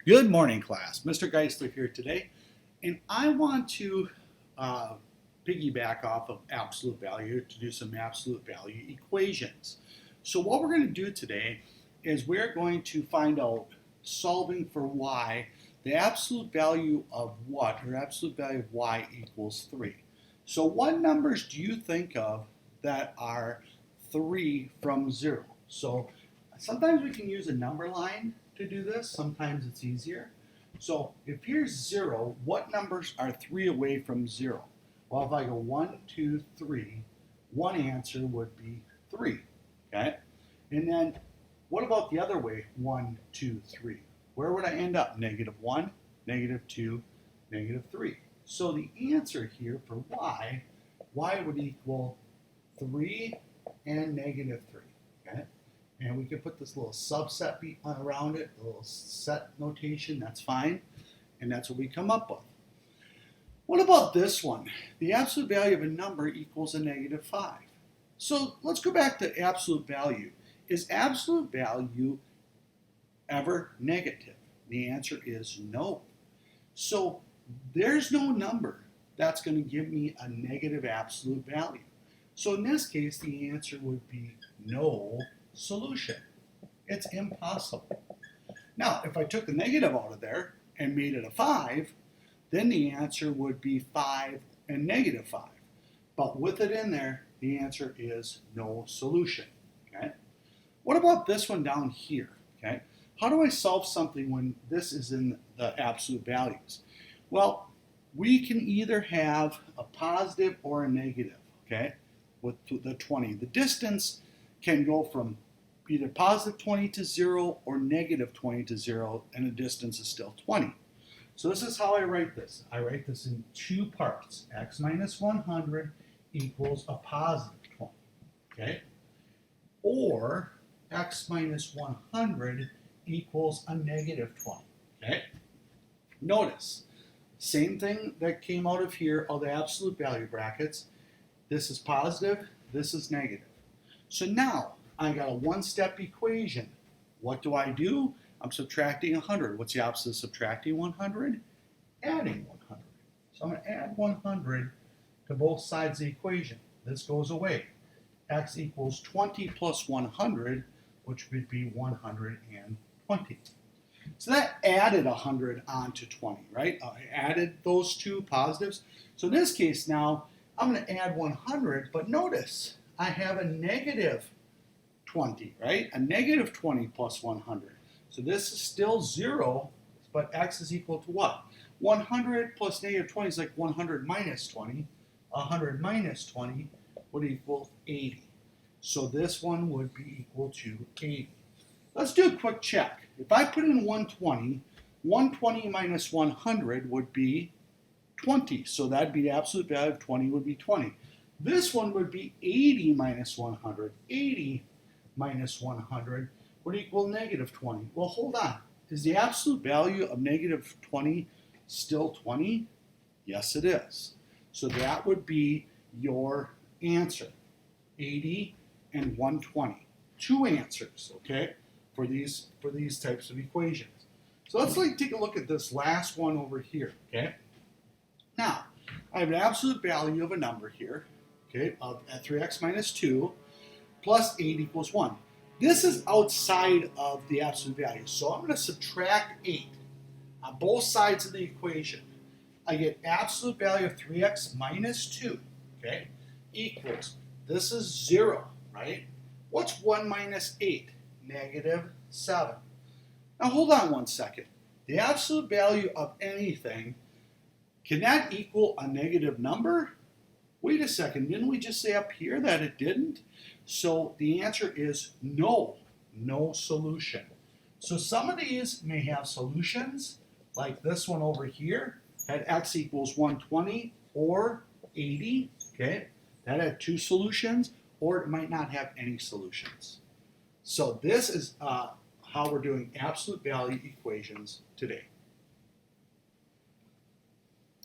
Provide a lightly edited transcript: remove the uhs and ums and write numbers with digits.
Good morning, class. Mr. Geisler here today, and I want to piggyback off of absolute value to do some absolute value equations. So what we're going to do today is we're going to find out, solving for y, the absolute value of what, or absolute value of y equals 3. So what numbers do you think of that are 3 from 0? So sometimes we can use a number line to do this. Sometimes it's easier. So if here's 0, what numbers are 3 away from 0? Well, if I go 1, 2, 3, one answer would be 3. Okay? And then what about the other way? 1, 2, 3. Where would I end up? -1, -2, -3. So the answer here for y would equal 3 and -3. Okay? And we can put this little subset around it, a little set notation, that's fine. And that's what we come up with. What about this one? The absolute value of a number equals a -5. So let's go back to absolute value. Is absolute value ever negative? The answer is no. So there's no number that's going to give me a negative absolute value. So in this case, the answer would be no solution. It's impossible. Now, if I took the negative out of there and made it a 5, then the answer would be 5 and -5. But with it in there, the answer is no solution. Okay? What about this one down here? Okay? How do I solve something when this is in the absolute values? Well, we can either have a positive or a negative, okay, with the 20. The distance can go from either positive 20 to 0 or negative 20 to 0, and the distance is still 20. So this is how I write this. I write this in two parts. X minus 100 equals a positive 20, okay? Or x minus 100 equals a negative 20, okay? Notice, same thing that came out of here, all the absolute value brackets. This is positive, this is negative. So now, I got a one-step equation. What do? I'm subtracting 100. What's the opposite of subtracting 100? Adding 100. So I'm going to add 100 to both sides of the equation. This goes away. X equals 20 plus 100, which would be 120. So that added 100 onto 20, right? I added those two positives. So in this case now, I'm going to add 100, but notice I have a negative 20, right? A negative 20 plus 100. So this is still 0, but x is equal to what? 100 plus -20 is like 100 minus 20. 100 minus 20 would equal 80. So this one would be equal to 80. Let's do a quick check. If I put in 120, 120 minus 100 would be 20. So that'd be the absolute value of 20 would be 20. This one would be 80 minus 100. 80 minus 100 would equal -20. Well, hold on. Is the absolute value of -20 still 20? Yes, it is. So that would be your answer, 80 and 120. Two answers, okay, for these types of equations. So let's take a look at this last one over here, okay? Now, I have an absolute value of a number here, okay, of 3x minus 2 plus 8 equals 1. This is outside of the absolute value, so I'm going to subtract 8 on both sides of the equation. I get absolute value of 3x minus 2, okay, equals, this is 0, right? What's 1 minus 8? -7. Now hold on one second. The absolute value of anything, can that equal a negative number? Wait a second, didn't we just say up here that it didn't? So the answer is no, no solution. So some of these may have solutions, like this one over here, had x equals 120 or 80, okay? That had two solutions, or it might not have any solutions. So this is how we're doing absolute value equations today.